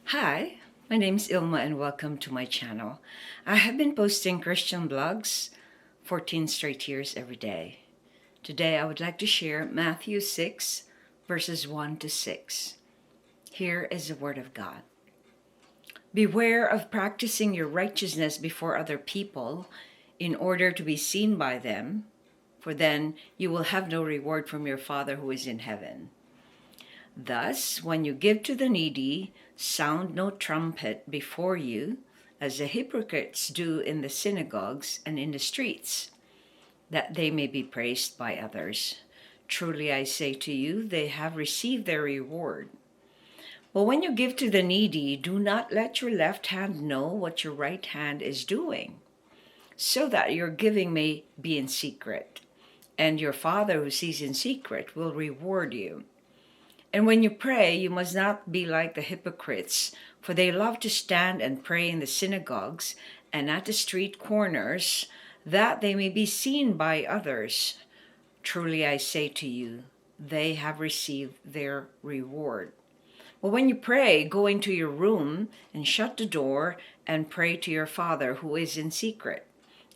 Hi, my name is Ilma and welcome to my channel. I have been posting Christian blogs 14 straight years every day. Today I would like to share Matthew 6 verses 1 to 6. Here is the word of God. Beware of practicing your righteousness before other people in order to be seen by them, for then you will have no reward from your Father who is in heaven. Thus, when you give to the needy, sound no trumpet before you, as the hypocrites do in the synagogues and in the streets, that they may be praised by others. Truly I say to you, they have received their reward. But when you give to the needy, do not let your left hand know what your right hand is doing, so that your giving may be in secret, and your Father who sees in secret will reward you. And when you pray, you must not be like the hypocrites, for they love to stand and pray in the synagogues and at the street corners, that they may be seen by others. Truly I say to you, they have received their reward. But when you pray, go into your room and shut the door and pray to your Father who is in secret.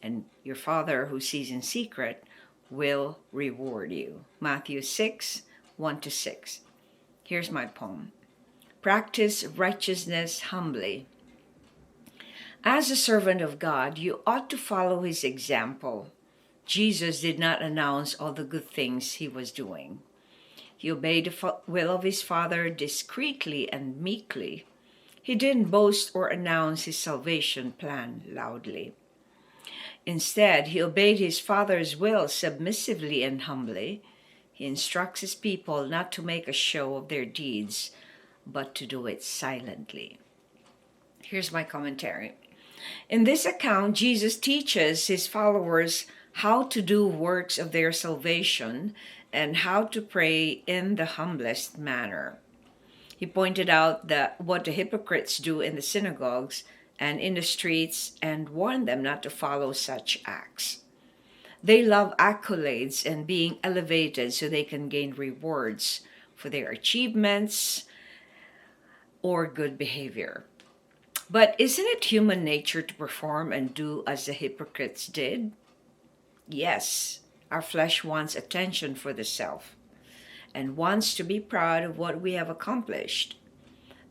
And your Father who sees in secret will reward you. Matthew 6, 1 to 6. Here's my poem. Practice righteousness humbly. As a servant of God, you ought to follow his example. Jesus did not announce all the good things he was doing. He obeyed the will of his Father discreetly and meekly. He didn't boast or announce his salvation plan loudly. Instead, he obeyed his Father's will submissively and humbly. He instructs his people not to make a show of their deeds, but to do it silently. Here's my commentary. In this account, Jesus teaches his followers how to do works of their salvation and how to pray in the humblest manner. He pointed out that what the hypocrites do in the synagogues and in the streets and warned them not to follow such acts. They love accolades and being elevated so they can gain rewards for their achievements or good behavior. But isn't it human nature to perform and do as the hypocrites did? Yes, our flesh wants attention for the self and wants to be proud of what we have accomplished.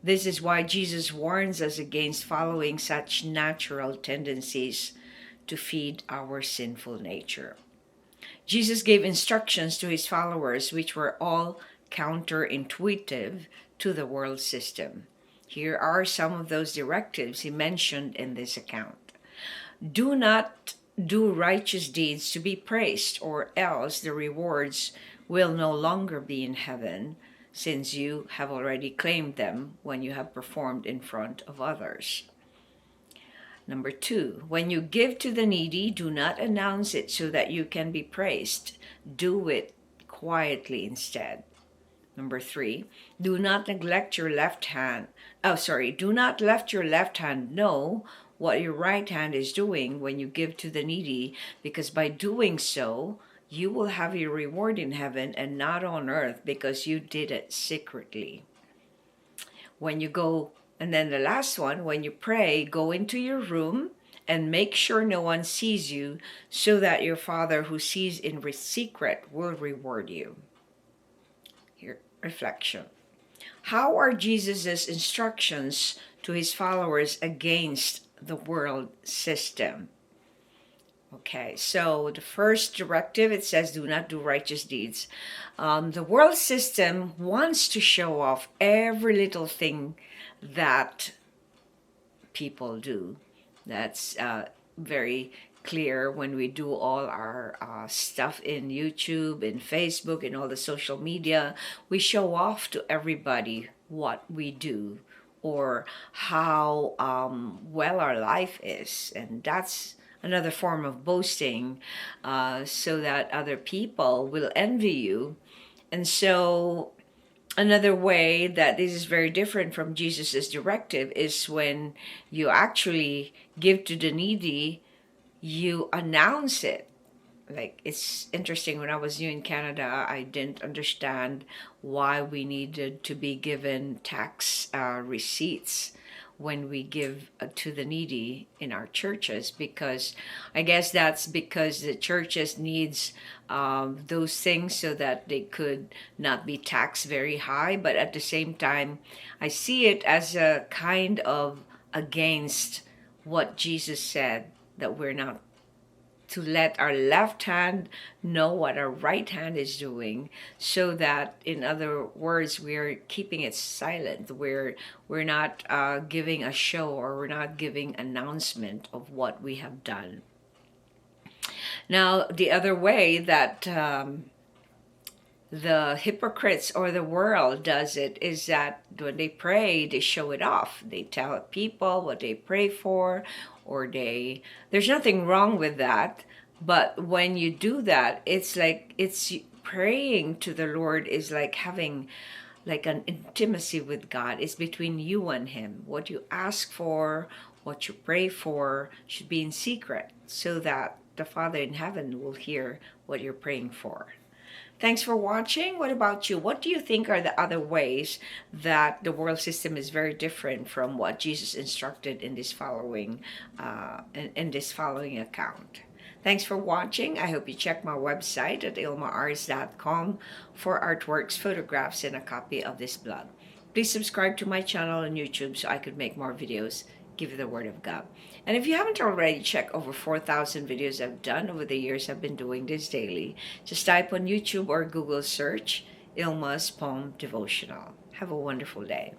This is why Jesus warns us against following such natural tendencies to feed our sinful nature. Jesus gave instructions to his followers which were all counterintuitive to the world system. Here are some of those directives he mentioned in this account. Do not do righteous deeds to be praised, or else the rewards will no longer be in heaven, since you have already claimed them when you have performed in front of others. Number 2, when you give to the needy, do not announce it so that you can be praised. Do it quietly instead. Number 3, do not let your left hand know what your right hand is doing when you give to the needy, because by doing so, you will have your reward in heaven and not on earth, because you did it secretly. And then the last one, when you pray, go into your room and make sure no one sees you, so that your Father who sees in secret will reward you. Here, reflection. How are Jesus' instructions to his followers against the world system? Okay, so the first directive, it says do not do righteous deeds. The world system wants to show off every little thing that people do. That's very clear when we do all our stuff in YouTube, in Facebook, in all the social media. We show off to everybody what we do or how well our life is, and that's another form of boasting, so that other people will envy you. And so another way that this is very different from Jesus's directive is when you actually give to the needy, you announce it Like, it's interesting, when I was new in Canada, I didn't understand why we needed to be given tax receipts when we give to the needy in our churches, because I guess that's because the churches needs those things so that they could not be taxed very high. But at the same time, I see it as a kind of against what Jesus said, that we're not to let our left hand know what our right hand is doing, so that, in other words, we're keeping it silent. We're not giving a show, or we're not giving announcement of what we have done. Now, the other way that the hypocrites or the world does it is that when they pray, they show it off. They tell people what they pray for, or there's nothing wrong with that. But when you do that, it's like, it's praying to the Lord is like having like an intimacy with God. It's between you and Him. What you ask for, what you pray for, should be in secret, so that the Father in heaven will hear what you're praying for. Thanks for watching. What about you? What do you think are the other ways that the world system is very different from what Jesus instructed in this following account? Thanks for watching. I hope you check my website at ILMA'S.com for artworks, photographs, and a copy of this blog. Please subscribe to my channel on YouTube so I could make more videos. Give you the Word of God. And if you haven't already, check over 4,000 videos I've done over the years I've been doing this daily. Just type on YouTube or Google search ILMA'S Poem Devotional. Have a wonderful day.